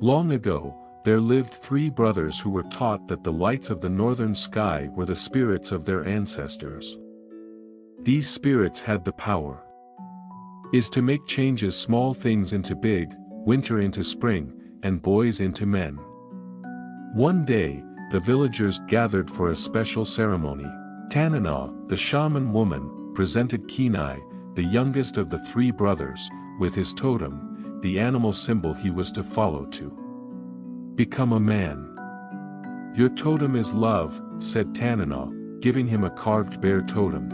Long ago, there lived three brothers who were taught that the lights of the northern sky were the spirits of their ancestors. These spirits had the power is to make changes small things into big, winter into spring, and boys into men. One day, the villagers gathered for a special ceremony. Tanana, the shaman woman, presented Kenai, the youngest of the three brothers, with his totem, the animal symbol he was to follow to become a man. "Your totem is love," said Tanana, giving him a carved bear totem.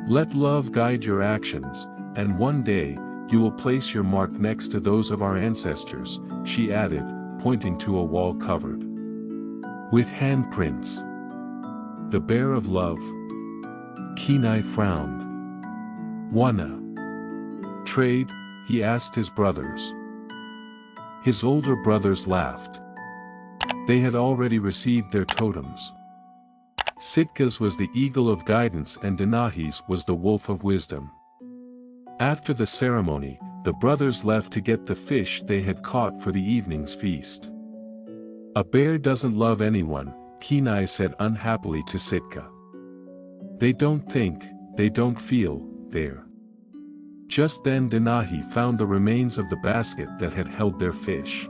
"Let love guide your actions, and one day, you will place your mark next to those of our ancestors," she added, pointing to a wall covered with handprints. "The bear of love?" Kenai frowned. "Wanna trade?" he asked his brothers. His older brothers laughed. They had already received their totems. Sitka's was the eagle of guidance and Denahi's was the wolf of wisdom. After the ceremony, the brothers left to get the fish they had caught for the evening's feast. "A bear doesn't love anyone," Kenai said unhappily to Sitka. "They don't think, they don't feel, they're." Just then Denahi found the remains of the basket that had held their fish.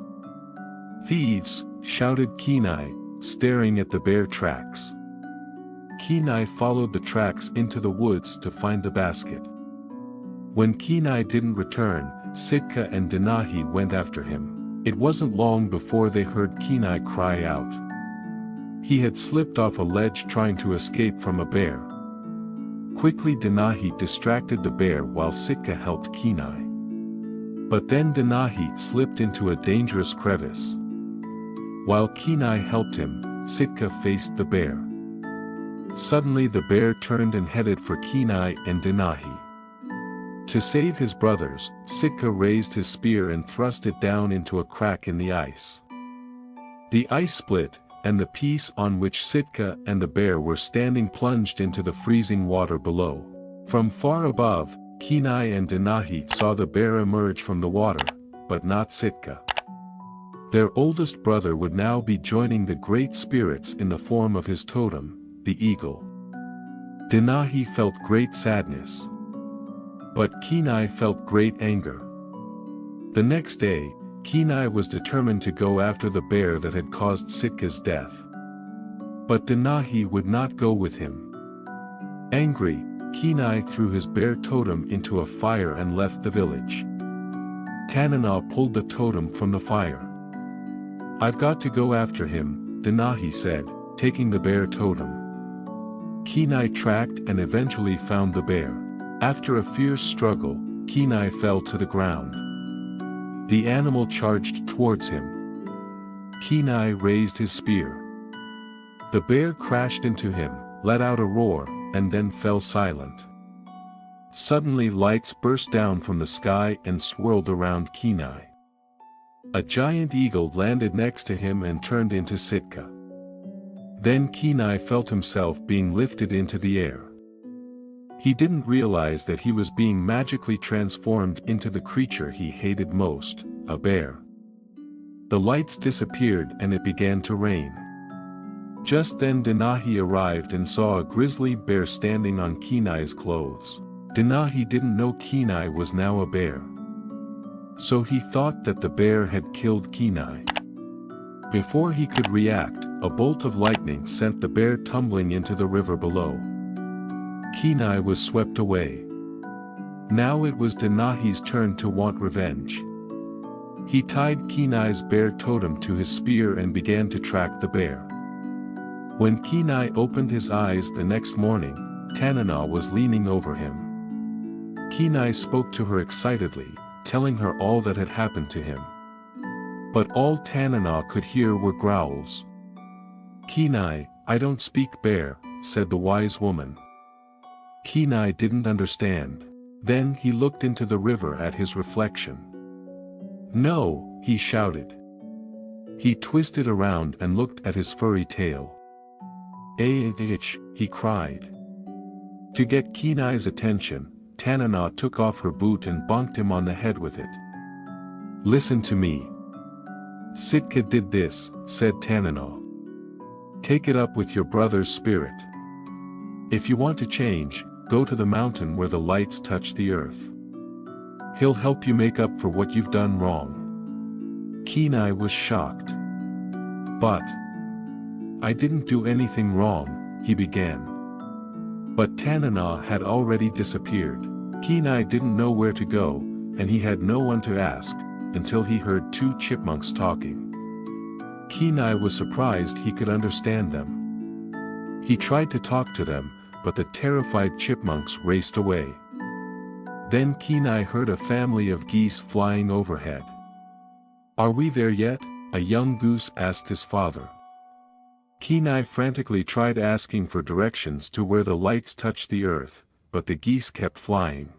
"Thieves!" shouted Kenai, staring at the bear tracks. Kenai followed the tracks into the woods to find the basket. When Kenai didn't return, Sitka and Denahi went after him. It wasn't long before they heard Kenai cry out. He had slipped off a ledge trying to escape from a bear. Quickly Denahi distracted the bear while Sitka helped Kenai. But then Denahi slipped into a dangerous crevice. While Kenai helped him, Sitka faced the bear. Suddenly the bear turned and headed for Kenai and Denahi. To save his brothers, Sitka raised his spear and thrust it down into a crack in the ice. The ice split, and the piece on which Sitka and the bear were standing plunged into the freezing water below. From far above, Kenai and Denahi saw the bear emerge from the water, but not Sitka. Their oldest brother would now be joining the great spirits in the form of his totem, the eagle. Denahi felt great sadness. But Kenai felt great anger. The next day, Kenai was determined to go after the bear that had caused Sitka's death. But Denahi would not go with him. Angry, Kenai threw his bear totem into a fire and left the village. Tanana pulled the totem from the fire. "I've got to go after him," Denahi said, taking the bear totem. Kenai tracked and eventually found the bear. After a fierce struggle, Kenai fell to the ground. The animal charged towards him. Kenai raised his spear. The bear crashed into him, let out a roar, and then fell silent. Suddenly lights burst down from the sky and swirled around Kenai. A giant eagle landed next to him and turned into Sitka. Then Kenai felt himself being lifted into the air. He didn't realize that he was being magically transformed into the creature he hated most, a bear. The lights disappeared and it began to rain. Just then Denahi arrived and saw a grizzly bear standing on Kenai's clothes. Denahi didn't know Kenai was now a bear. So he thought that the bear had killed Kenai. Before he could react, a bolt of lightning sent the bear tumbling into the river below. Kenai was swept away. Now it was Denahi's turn to want revenge. He tied Kenai's bear totem to his spear and began to track the bear. When Kenai opened his eyes the next morning, Tanana was leaning over him. Kenai spoke to her excitedly, telling her all that had happened to him. But all Tanana could hear were growls. "Kenai, I don't speak bear," said the wise woman. Kenai didn't understand. Then he looked into the river at his reflection. "No," he shouted. He twisted around and looked at his furry tail. "Itch," he cried. To get Kenai's attention, Tanana took off her boot and bonked him on the head with it. "Listen to me. Sitka did this, said Tanana. Take it up with your brother's spirit. If you want to change, go to the mountain where the lights touch the earth. He'll help you make up for what you've done wrong. Kenai was shocked. But I didn't do anything wrong, he began. But Tanana had already disappeared. Kenai didn't know where to go, and he had no one to ask, until he heard two chipmunks talking. Kenai was surprised he could understand them. He tried to talk to them, but the terrified chipmunks raced away. Then Kenai heard a family of geese flying overhead. Are we there yet? A young goose asked his father. Kenai frantically tried asking for directions to where the lights touched the earth, but the geese kept flying.